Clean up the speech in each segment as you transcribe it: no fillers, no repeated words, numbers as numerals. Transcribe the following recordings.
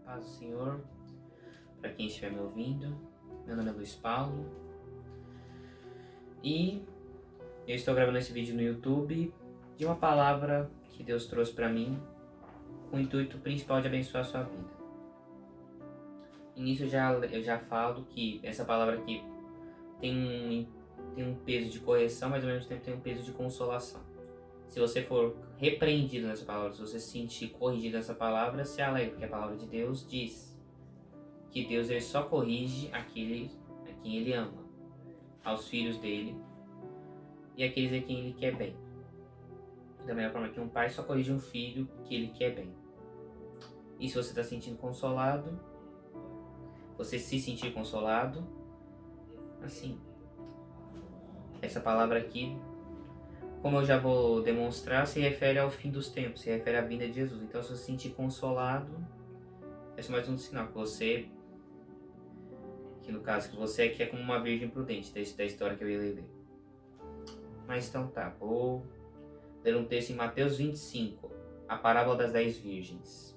Paz do Senhor, para quem estiver me ouvindo. Meu nome é Luiz Paulo e eu estou gravando esse vídeo no YouTube de uma palavra que Deus trouxe para mim com o intuito principal de abençoar a sua vida. E nisso eu já falo que essa palavra aqui tem um peso de correção, mas ao mesmo tempo tem um peso de consolação. Se você for repreendido nessa palavra, se você se sentir corrigido nessa palavra, se alegre, porque a palavra de Deus diz que Deus ele só corrige a quem Ele ama, aos filhos dele e aqueles a quem Ele quer bem. Da mesma forma que um pai só corrige um filho que ele quer bem. E se você está se sentindo consolado, você se sentir consolado, assim, essa palavra aqui, como eu já vou demonstrar, se refere ao fim dos tempos, se refere à vinda de Jesus. Então, se você se sentir consolado, esse é mais um sinal que no caso, que você aqui é como uma virgem prudente, da história que eu ia ler. Mas então tá, vou ler um texto em Mateus 25, a parábola das 10 virgens.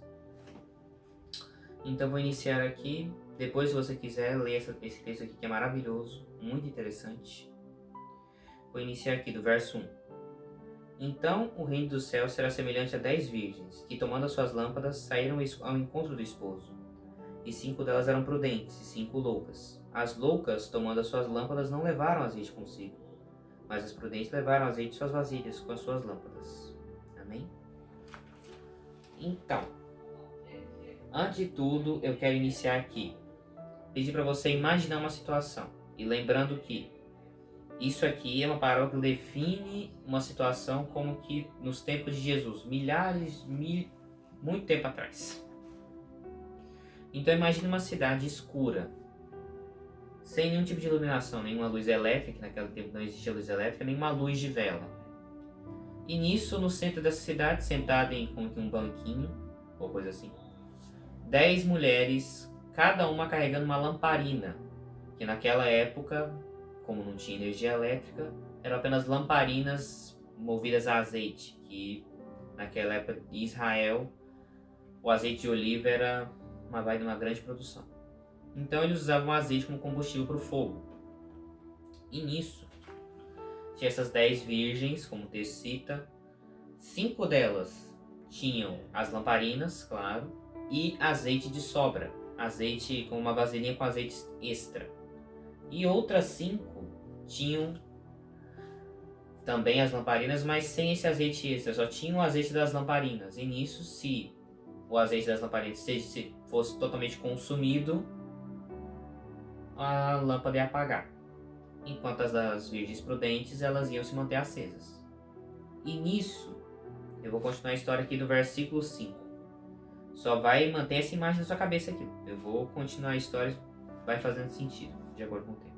Então vou iniciar aqui, depois se você quiser ler esse texto aqui que é maravilhoso, muito interessante. Vou iniciar aqui do verso 1. Então o reino dos céus será semelhante a 10 virgens, que tomando as suas lâmpadas saíram ao encontro do esposo. E 5 delas eram prudentes, e 5 loucas. As loucas, tomando as suas lâmpadas, não levaram azeite consigo, mas as prudentes levaram azeite em suas vasilhas com as suas lâmpadas. Amém? Então, antes de tudo, eu quero iniciar aqui. Pedir para você imaginar uma situação. E lembrando que isso aqui é uma parábola que define uma situação como que nos tempos de Jesus, muito tempo atrás. Então imagine uma cidade escura, sem nenhum tipo de iluminação, nenhuma luz elétrica, que naquele tempo não existia luz elétrica, nenhuma luz de vela. E nisso, no centro dessa cidade, sentada em como que um banquinho, ou coisa assim, 10 mulheres, cada uma carregando uma lamparina, que naquela época, como não tinha energia elétrica, eram apenas lamparinas movidas a azeite, que naquela época em Israel, o azeite de oliva era uma grande produção. Então eles usavam azeite como combustível para o fogo. E nisso, tinha essas 10 virgens, como o texto cita, 5 delas tinham as lamparinas, claro, e azeite de sobra, azeite com uma vasilhinha com azeite extra. E outras 5 tinham também as lamparinas, mas sem esse azeite extra, só tinham o azeite das lamparinas. E nisso, se o azeite das lamparinas se fosse totalmente consumido, a lâmpada ia apagar. Enquanto as das virgens prudentes, elas iam se manter acesas. E nisso, eu vou continuar a história aqui do versículo 5. Só vai manter essa imagem na sua cabeça aqui. Eu vou continuar a história, vai fazendo sentido, de acordo com o tempo.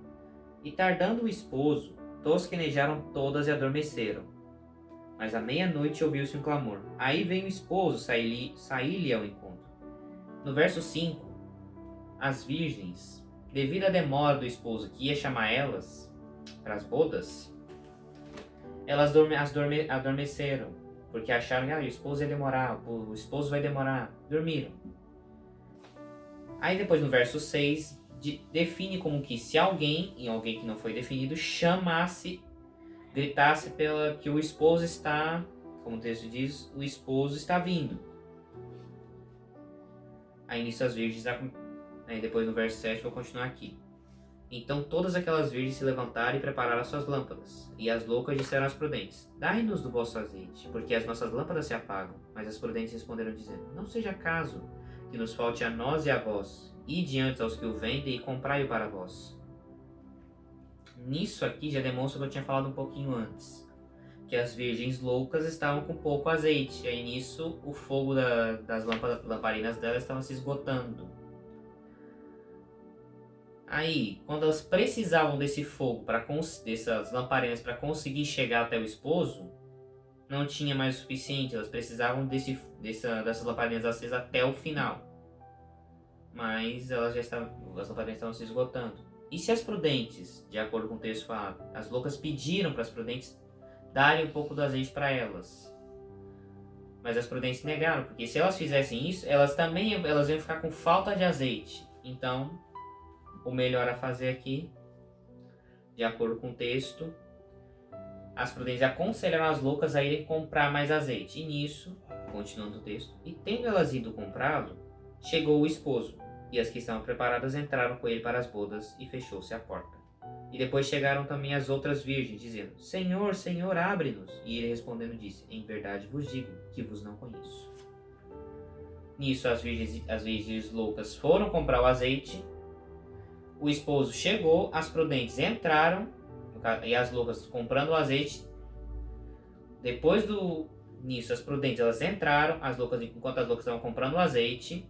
E tardando o esposo, tosquenejaram todas e adormeceram. Mas à meia-noite ouviu-se um clamor. Aí vem o esposo sair-lhe ao encontro. No verso 5, as virgens, devido à demora do esposo que ia chamar elas para as bodas, elas adormeceram, porque acharam que o esposo ia demorar, o esposo vai demorar. Dormiram. Aí depois no verso 6, define como que se alguém que não foi definido, gritasse que o esposo está, como o texto diz, o esposo está vindo. Aí nisso as virgens, aí depois no verso 7 vou continuar aqui. Então todas aquelas virgens se levantaram e prepararam as suas lâmpadas. E as loucas disseram às prudentes: Dai-nos do vosso azeite, porque as nossas lâmpadas se apagam. Mas as prudentes responderam dizendo: Não seja caso que nos falte a nós e a vós. Ide antes aos que o vendem e comprai-o para vós. Nisso aqui já demonstra o que eu tinha falado um pouquinho antes, que as virgens loucas estavam com pouco azeite. E aí nisso o fogo das lamparinas delas estava se esgotando. Aí, quando elas precisavam desse fogo, dessas lamparinas para conseguir chegar até o esposo, não tinha mais o suficiente. Elas precisavam dessas lamparinas acesas até o final. Mas as lamparinas estavam se esgotando. E se as prudentes, de acordo com o texto falado, as loucas pediram para as prudentes darem um pouco do azeite para elas? Mas as prudentes negaram, porque se elas fizessem isso, elas iam ficar com falta de azeite. Então, o melhor a fazer aqui, de acordo com o texto, as prudentes aconselharam as loucas a irem comprar mais azeite. E nisso, continuando o texto, e tendo elas ido comprá-lo, chegou o esposo, e as que estavam preparadas entraram com ele para as bodas, e fechou-se a porta. E depois chegaram também as outras virgens, dizendo: Senhor, Senhor, abre-nos. E ele respondendo disse: Em verdade vos digo que vos não conheço. Nisso as virgens loucas foram comprar o azeite. O esposo chegou, as prudentes entraram, e as loucas comprando o azeite. Nisso as prudentes elas entraram, enquanto as loucas estavam comprando o azeite.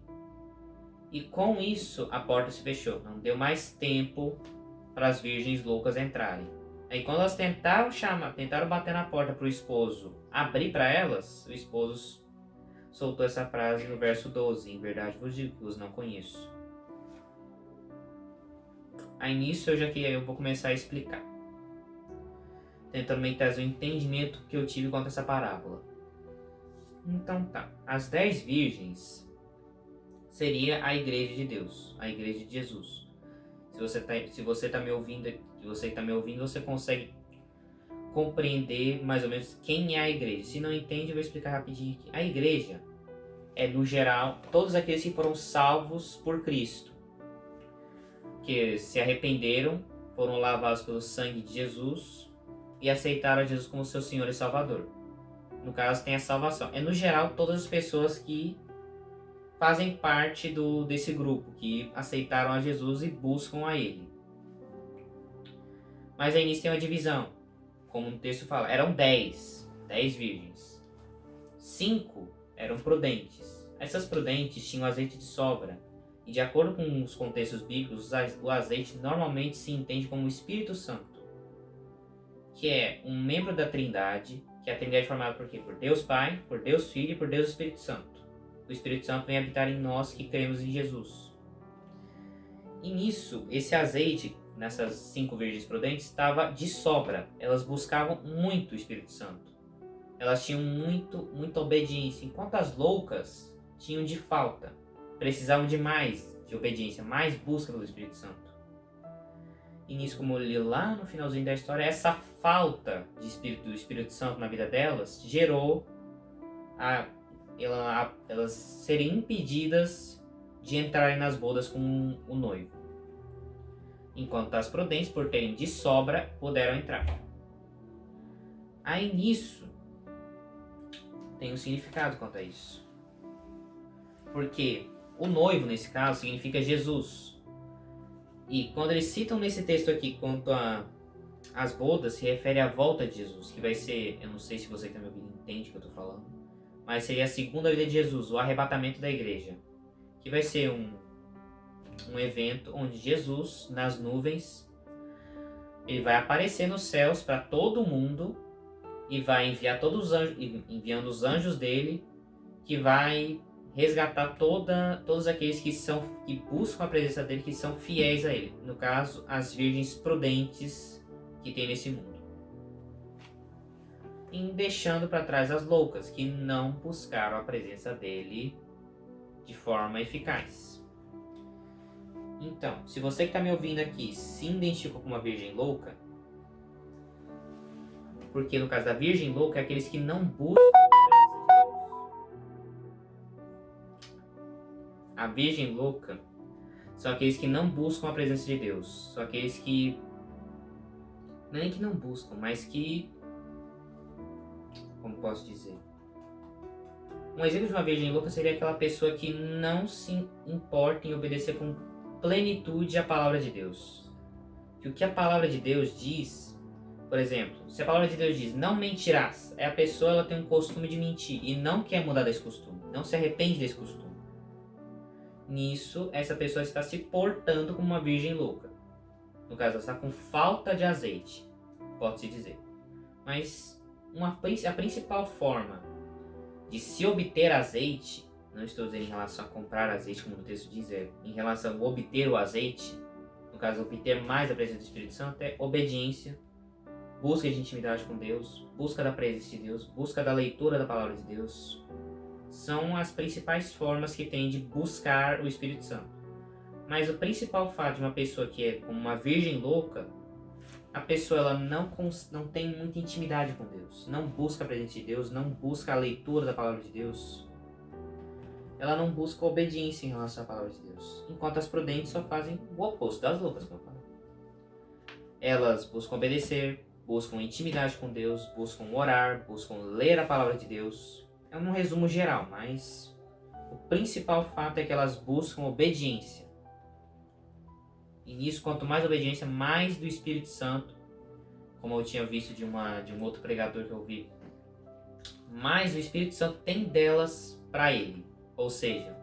E com isso a porta se fechou. Não deu mais tempo para as virgens loucas entrarem. Aí quando elas tentaram bater na porta para o esposo abrir para elas, o esposo soltou essa frase no verso 12: Em verdade vos digo que vos não conheço. Aí nisso eu vou começar a explicar, tentando meio que trazer o entendimento que eu tive quanto a essa parábola. Então tá, as 10 virgens seria a igreja de Deus, a igreja de Jesus. Se você está me ouvindo, você consegue compreender mais ou menos quem é a igreja. Se não entende, eu vou explicar rapidinho aqui. A igreja é, no geral, todos aqueles que foram salvos por Cristo, que se arrependeram, foram lavados pelo sangue de Jesus e aceitaram a Jesus como seu Senhor e Salvador. No caso, tem a salvação. É, no geral, todas as pessoas que fazem parte desse grupo, que aceitaram a Jesus e buscam a Ele. Mas aí nisso tem uma divisão. Como o texto fala, eram 10 virgens. 5 eram prudentes. Essas prudentes tinham azeite de sobra. E de acordo com os contextos bíblicos, o azeite normalmente se entende como o Espírito Santo, que é um membro da Trindade, que a Trindade é formada por quê? Por Deus Pai, por Deus Filho e por Deus Espírito Santo. O Espírito Santo vem habitar em nós que cremos em Jesus. E nisso, esse azeite, nessas 5 virgens prudentes, estava de sobra. Elas buscavam muito o Espírito Santo. Elas tinham muita obediência, enquanto as loucas tinham de falta. Precisavam de mais de obediência, mais busca pelo Espírito Santo. E nisso, como eu li lá no finalzinho da história, essa falta do Espírito Santo na vida delas gerou elas serem impedidas de entrarem nas bodas com o noivo. Enquanto as prudentes, por terem de sobra, puderam entrar. Aí nisso, tem um significado quanto a isso. Porque o noivo, nesse caso, significa Jesus. E quando eles citam nesse texto aqui quanto às bodas, se refere à volta de Jesus, que vai ser, eu não sei se você que está me ouvindo entende o que eu estou falando, mas seria a segunda vida de Jesus, o arrebatamento da igreja, que vai ser um evento onde Jesus, nas nuvens, ele vai aparecer nos céus para todo mundo e vai enviar enviando os anjos dele, que vai resgatar todos aqueles que buscam a presença dele, que são fiéis a ele. No caso, as virgens prudentes que tem nesse mundo. E deixando para trás as loucas, que não buscaram a presença dele de forma eficaz. Então, se você que está me ouvindo aqui se identificou com uma virgem louca, porque no caso da virgem louca é aqueles que não buscam a presença de Deus. A virgem louca são aqueles que não buscam a presença de Deus. São aqueles que não é que não buscam, mas que, como posso dizer, um exemplo de uma virgem louca seria aquela pessoa que não se importa em obedecer com plenitude à palavra de Deus. Que o que a palavra de Deus diz, por exemplo, se a palavra de Deus diz não mentirás, a pessoa ela tem um costume de mentir e não quer mudar desse costume, não se arrepende desse costume. Nisso, essa pessoa está se portando como uma virgem louca. No caso, ela está com falta de azeite, pode-se dizer. Mas a principal forma de se obter azeite, não estou dizendo em relação a comprar azeite, como o texto diz, é em relação a obter o azeite, no caso, obter mais a presença do Espírito Santo, é obediência, busca de intimidade com Deus, busca da presença de Deus, busca da leitura da palavra de Deus, são as principais formas que tem de buscar o Espírito Santo. Mas o principal fato de uma pessoa que é como uma virgem louca, a pessoa ela não tem muita intimidade com Deus, não busca a presença de Deus, não busca a leitura da palavra de Deus, ela não busca obediência em relação à palavra de Deus, enquanto as prudentes só fazem o oposto das loucas, como eu falo. Elas buscam obedecer, buscam intimidade com Deus, buscam orar, buscam ler a palavra de Deus. É um resumo geral, mas o principal fato é que elas buscam obediência. E nisso, quanto mais obediência, mais do Espírito Santo, como eu tinha visto de um outro pregador que eu vi, mais o Espírito Santo tem delas para ele. Ou seja,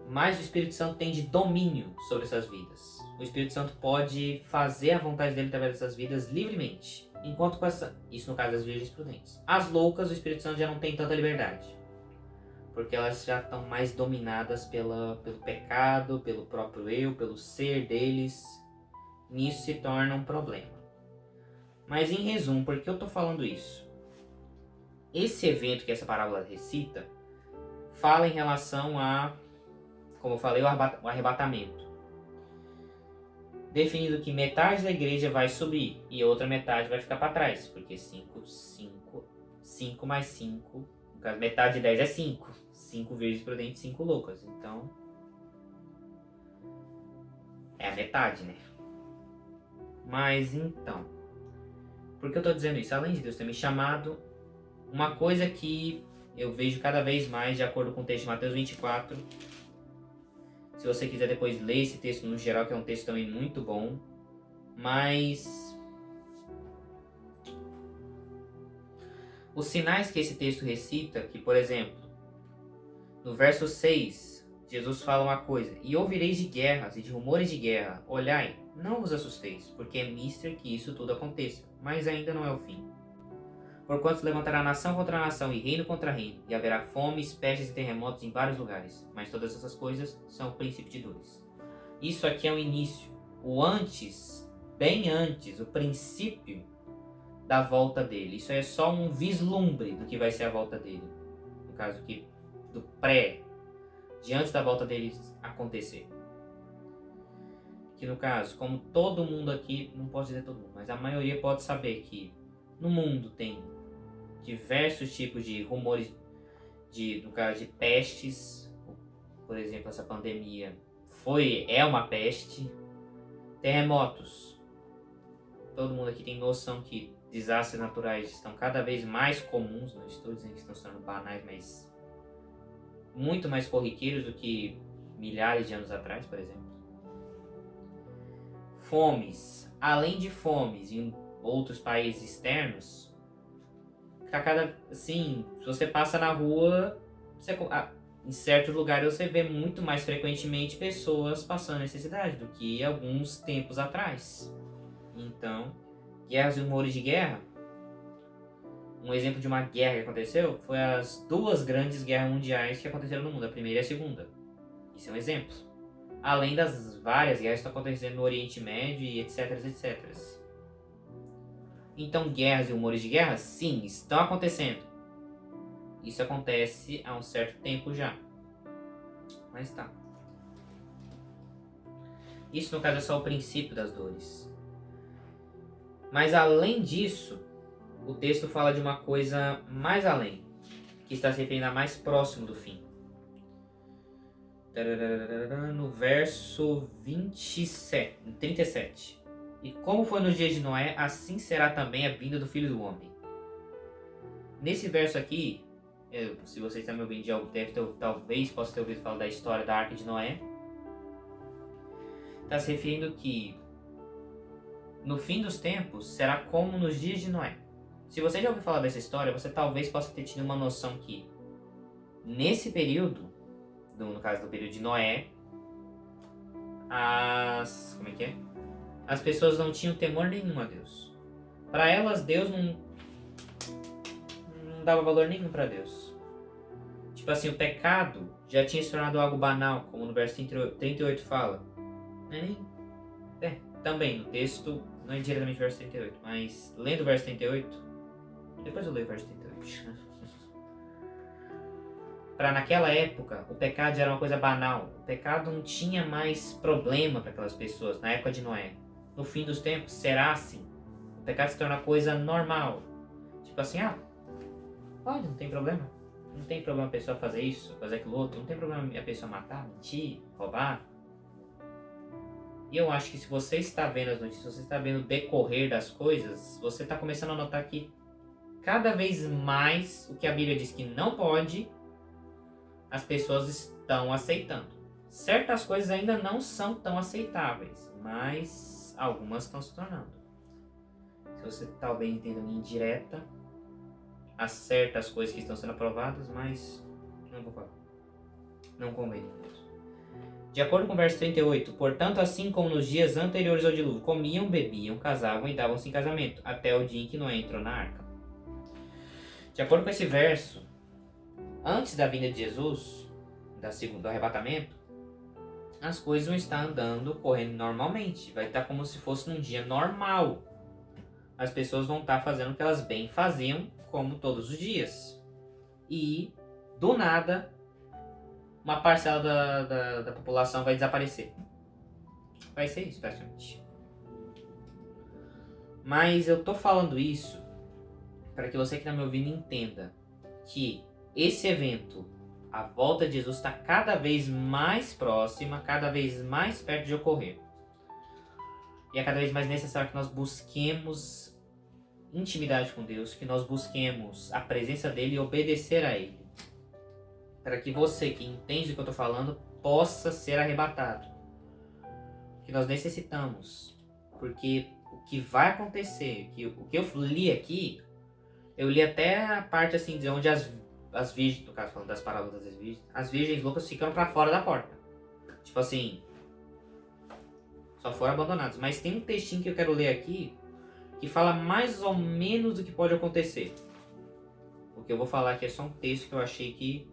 mais o Espírito Santo tem de domínio sobre essas vidas. O Espírito Santo pode fazer a vontade dele através dessas vidas livremente. Enquanto com isso no caso das virgens prudentes. As loucas, o Espírito Santo já não tem tanta liberdade. Porque elas já estão mais dominadas pelo pecado, pelo próprio eu, pelo ser deles. Nisso se torna um problema. Mas em resumo, por que eu estou falando isso? Esse evento que essa parábola recita fala em relação a, como eu falei, o arrebatamento. Definindo que metade da igreja vai subir e a outra metade vai ficar para trás. Porque 5 mais 5, no caso, metade de 10 é 5. 5 virgens prudentes, 5 loucas. Então, é a metade, né? Mas então, por que eu estou dizendo isso? Além de Deus ter me chamado, uma coisa que eu vejo cada vez mais, de acordo com o texto de Mateus 24, se você quiser depois ler esse texto no geral, que é um texto também muito bom, mas os sinais que esse texto recita, que por exemplo, no verso 6, Jesus fala uma coisa: e ouvireis de guerras e de rumores de guerra, olhai, não vos assusteis, porque é mister que isso tudo aconteça, mas ainda não é o fim. Porquanto se levantará nação contra nação e reino contra reino, e haverá fomes, pestes e terremotos em vários lugares. Mas todas essas coisas são o princípio de dores. Isso aqui é o início, o antes, bem antes, o princípio da volta dele. Isso é só um vislumbre do que vai ser a volta dele. No caso aqui, do pré, diante da volta dele acontecer. Que no caso, como todo mundo aqui, não posso dizer todo mundo, mas a maioria pode saber que no mundo tem diversos tipos de rumores, no caso de pestes. Por exemplo, essa pandemia é uma peste. Terremotos. Todo mundo aqui tem noção que desastres naturais estão cada vez mais comuns. Não estou dizendo que estão se tornando banais, mas muito mais corriqueiros do que milhares de anos atrás, por exemplo. Fomes. Além de fomes em outros países externos, assim, se você passa na rua, em certos lugares você vê muito mais frequentemente pessoas passando necessidade do que alguns tempos atrás. Então, guerras e rumores de guerra. Um exemplo de uma guerra que aconteceu foi as 2 grandes guerras mundiais que aconteceram no mundo, a primeira e a segunda. Isso é um exemplo. Além das várias guerras que estão acontecendo no Oriente Médio e etc, etc. Então, guerras e rumores de guerra, sim, estão acontecendo. Isso acontece há um certo tempo já. Mas tá. Isso, no caso, é só o princípio das dores. Mas, além disso, o texto fala de uma coisa mais além, que está se referindo a mais próximo do fim. No verso 37. E como foi nos dias de Noé, assim será também a vinda do Filho do Homem. Nesse verso aqui, se você está me ouvindo de algo, talvez possa ter ouvido falar da história da Arca de Noé. Está se referindo que no fim dos tempos será como nos dias de Noé. Se você já ouviu falar dessa história, você talvez possa ter tido uma noção que nesse período, no caso do período de Noé, as pessoas não tinham temor nenhum a Deus. Para elas, Deus não dava valor nenhum para Deus. Tipo assim, o pecado já tinha se tornado algo banal, como no verso 38 fala. Também no texto, não é diretamente o verso 38, mas lendo o verso 38, depois eu leio o verso 38. para naquela época o pecado já era uma coisa banal. O pecado não tinha mais problema para aquelas pessoas na época de Noé. No fim dos tempos, será assim. O pecado se torna coisa normal. Tipo assim, pode, não tem problema. Não tem problema a pessoa fazer isso, fazer aquilo outro. Não tem problema a pessoa matar, mentir, roubar. E eu acho que se você está vendo as notícias, você está vendo o decorrer das coisas, você está começando a notar que cada vez mais o que a Bíblia diz que não pode, as pessoas estão aceitando. Certas coisas ainda não são tão aceitáveis, mas algumas estão se tornando. Se você talvez entenda uma indireta, há certas coisas que estão sendo aprovadas, mas não vou falar. Não convém. De acordo com o verso 38, portanto, assim como nos dias anteriores ao dilúvio, comiam, bebiam, casavam e davam-se em casamento, até o dia em que Noé entrou na arca. De acordo com esse verso, antes da vinda de Jesus, do arrebatamento, as coisas vão estar andando, correndo normalmente. Vai estar como se fosse num dia normal. As pessoas vão estar fazendo o que elas bem faziam, como todos os dias. E, do nada, uma parcela da população vai desaparecer. Vai ser isso, praticamente. Mas eu tô falando isso para que você que está me ouvindo entenda que esse evento, a volta de Jesus, está cada vez mais próxima, cada vez mais perto de ocorrer. E é cada vez mais necessário que nós busquemos intimidade com Deus, que nós busquemos a presença dele e obedecer a ele. Para que você que entende o que eu estou falando possa ser arrebatado. Que nós necessitamos. Porque o que vai acontecer, o que eu li aqui, eu li até a parte assim de onde as virgens, no caso falando das parábolas das virgens, as virgens loucas ficam para fora da porta. Tipo assim, só foram abandonadas. Mas tem um textinho que eu quero ler aqui que fala mais ou menos do que pode acontecer. O que eu vou falar aqui é só um texto que eu achei que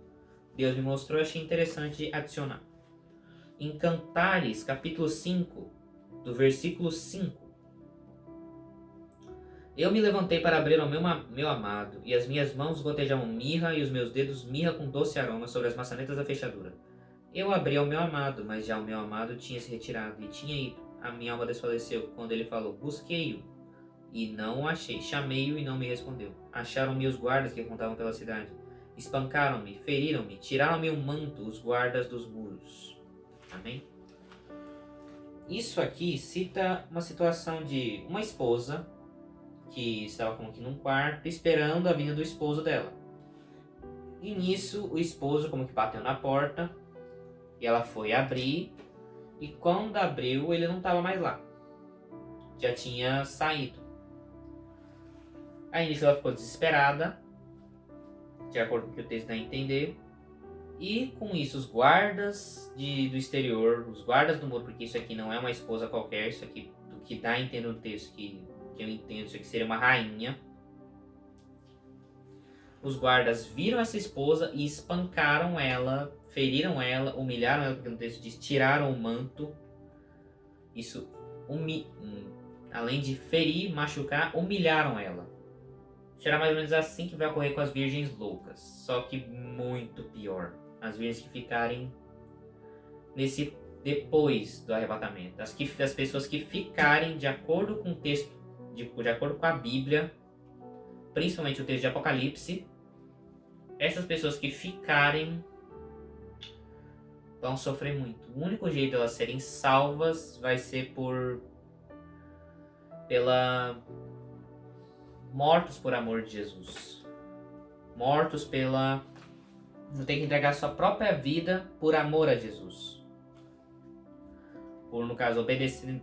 Deus me mostrou e achei interessante adicionar. Em Cantares, capítulo 5, do versículo 5. Eu me levantei para abrir ao meu amado, e as minhas mãos gotejavam mirra, e os meus dedos mirra com doce aroma sobre as maçanetas da fechadura. Eu abri ao meu amado, mas já o meu amado tinha se retirado, e tinha ido. A minha alma desfaleceu quando ele falou, busquei-o, e não o achei. Chamei-o e não me respondeu. Acharam-me os guardas que contavam pela cidade. Espancaram-me, feriram-me, tiraram-me o manto, os guardas dos muros. Amém? Isso aqui cita uma situação de uma esposa que estava como que num quarto esperando a vinda do esposo dela. E nisso o esposo como que bateu na porta e ela foi abrir, e quando abriu ele não estava mais lá. Já tinha saído. Aí nisso ela ficou desesperada, de acordo com o que o texto dá a entender. E com isso os guardas do exterior, os guardas do muro, porque isso aqui não é uma esposa qualquer, isso aqui do que dá a entender no texto que eu entendo, isso aqui seria uma rainha. Os guardas viram essa esposa e espancaram ela, feriram ela, humilharam ela, porque no texto diz, tiraram o manto. Isso, além de ferir, machucar, humilharam ela. Será mais ou menos assim que vai ocorrer com as virgens loucas, só que muito pior. As virgens que ficarem depois do arrebatamento. As pessoas que ficarem de acordo com o texto, de acordo com a Bíblia, principalmente o texto de Apocalipse, essas pessoas que ficarem vão sofrer muito. O único jeito de elas serem salvas vai ser mortos por amor de Jesus. Mortos vão ter que entregar sua própria vida por amor a Jesus. No caso,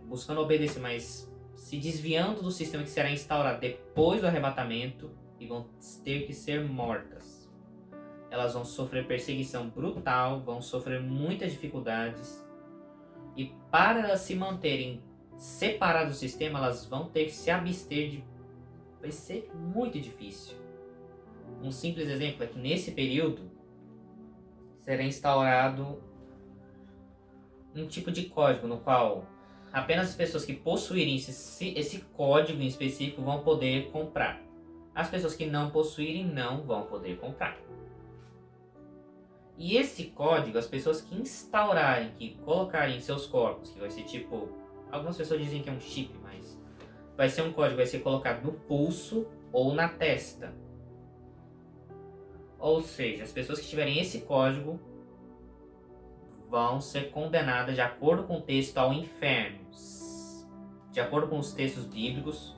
buscando obedecer, mas se desviando do sistema que será instaurado depois do arrebatamento, e vão ter que ser mortas. Elas vão sofrer perseguição brutal, vão sofrer muitas dificuldades, e para se manterem separadas do sistema, elas vão ter que se abster vai ser muito difícil. Um simples exemplo é que nesse período será instaurado um tipo de código no qual apenas as pessoas que possuírem esse código em específico vão poder comprar. As pessoas que não possuírem não vão poder comprar. E esse código, as pessoas que instaurarem, que colocarem em seus corpos, que vai ser tipo, algumas pessoas dizem que é um chip, mas vai ser um código, vai ser colocado no pulso ou na testa. Ou seja, as pessoas que tiverem esse código vão ser condenadas de acordo com o texto ao inferno. De acordo com os textos bíblicos,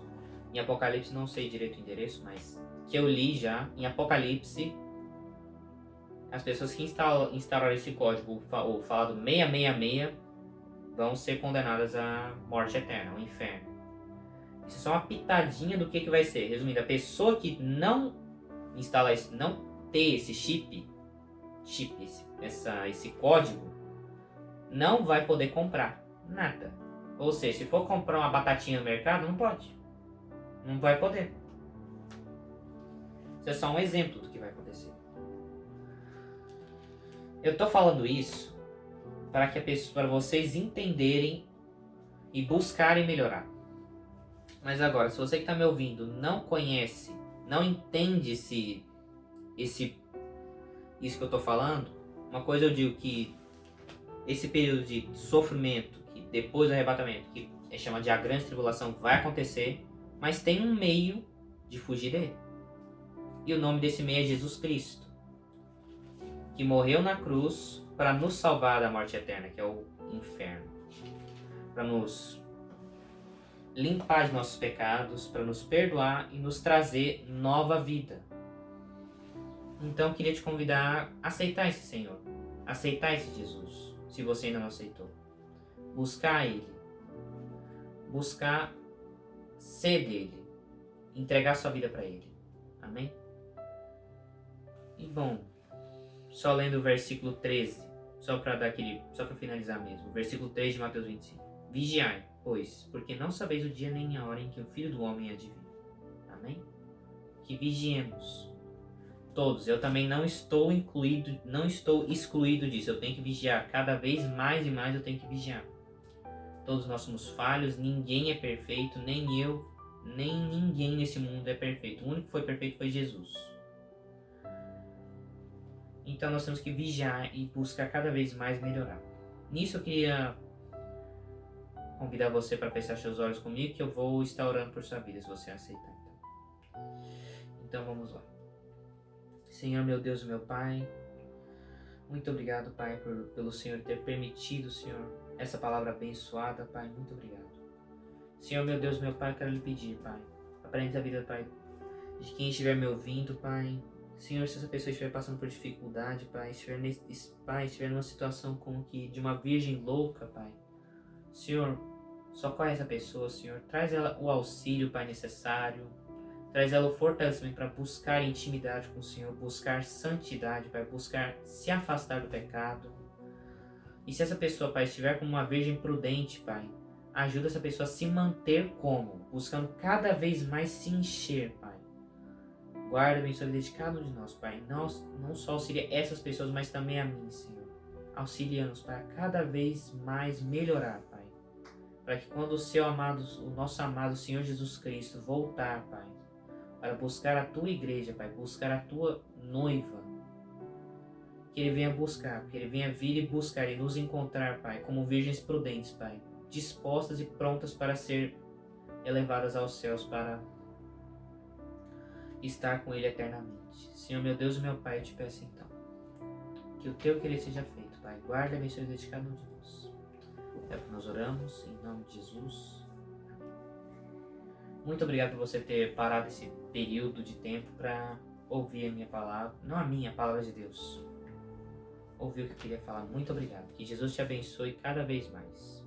em Apocalipse, não sei direito o endereço, mas que eu li já, em Apocalipse, as pessoas que instauraram esse código, o falado 666, vão ser condenadas à morte eterna, ao inferno. Isso é só uma pitadinha do que vai ser. Resumindo, a pessoa que não instalar esse, não ter esse esse código, não vai poder comprar nada. Ou seja, se for comprar uma batatinha no mercado, não pode. Não vai poder. Isso é só um exemplo do que vai acontecer. Eu tô falando isso para vocês entenderem e buscarem melhorar. Mas agora, se você que está me ouvindo não conhece, não entende isso que eu tô falando, uma coisa eu digo que esse período de sofrimento, que depois do arrebatamento, que é chamado de a grande tribulação, vai acontecer, mas tem um meio de fugir dele. E o nome desse meio é Jesus Cristo, que morreu na cruz para nos salvar da morte eterna, que é o inferno. Para nos limpar de nossos pecados, para nos perdoar e nos trazer nova vida. Então, queria te convidar a aceitar esse Senhor, aceitar esse Jesus, se você ainda não aceitou. Buscar Ele, buscar ser dele, entregar sua vida para Ele. Amém? E bom, só lendo o versículo 13, só para finalizar mesmo, o versículo 3 de Mateus 25. Vigiai, pois, porque não sabeis o dia nem a hora em que o Filho do Homem há de vir. Amém? Que vigiemos. Todos, eu também não estou excluído disso. Eu tenho que vigiar. Cada vez mais e mais eu tenho que vigiar. Todos nós somos falhos, ninguém é perfeito, nem eu, nem ninguém nesse mundo é perfeito. O único que foi perfeito foi Jesus. Então nós temos que vigiar e buscar cada vez mais melhorar. Nisso eu queria convidar você para fechar seus olhos comigo, que eu vou estar orando por sua vida, se você aceitar. Então vamos lá. Senhor, meu Deus e meu Pai, muito obrigado, Pai, pelo Senhor ter permitido, Senhor, essa palavra abençoada, Pai, muito obrigado. Senhor, meu Deus, meu Pai, quero lhe pedir, Pai, apresente a vida, Pai, de quem estiver me ouvindo, Pai. Senhor, se essa pessoa estiver passando por dificuldade, Pai, estiver numa situação como que de uma virgem louca, Pai, Senhor, socorre essa pessoa, Senhor, traz ela o auxílio, Pai, necessário. Traz ela o fortalecimento para buscar intimidade com o Senhor, buscar santidade, Pai, buscar se afastar do pecado. E se essa pessoa, Pai, estiver como uma virgem prudente, Pai, ajuda essa pessoa a se manter como? Buscando cada vez mais se encher, Pai. Guarda, abençoe de cada um de nós, Pai. Não só auxilia essas pessoas, mas também a mim, Senhor. Auxilia-nos para cada vez mais melhorar, Pai. Para que quando o nosso amado Senhor Jesus Cristo voltar, Pai, para buscar a tua igreja, Pai, buscar a tua noiva, que Ele venha buscar, que Ele venha vir e buscar e nos encontrar, Pai, como virgens prudentes, Pai, dispostas e prontas para ser elevadas aos céus, para estar com Ele eternamente. Senhor, meu Deus e meu Pai, eu te peço então, que o teu querer seja feito, Pai. Guarda e abençoe de cada um de nós. É o que nós oramos, em nome de Jesus. Muito obrigado por você ter parado esse período de tempo para ouvir a minha palavra, não a minha, a palavra de Deus. Ouvir o que eu queria falar. Muito obrigado. Que Jesus te abençoe cada vez mais.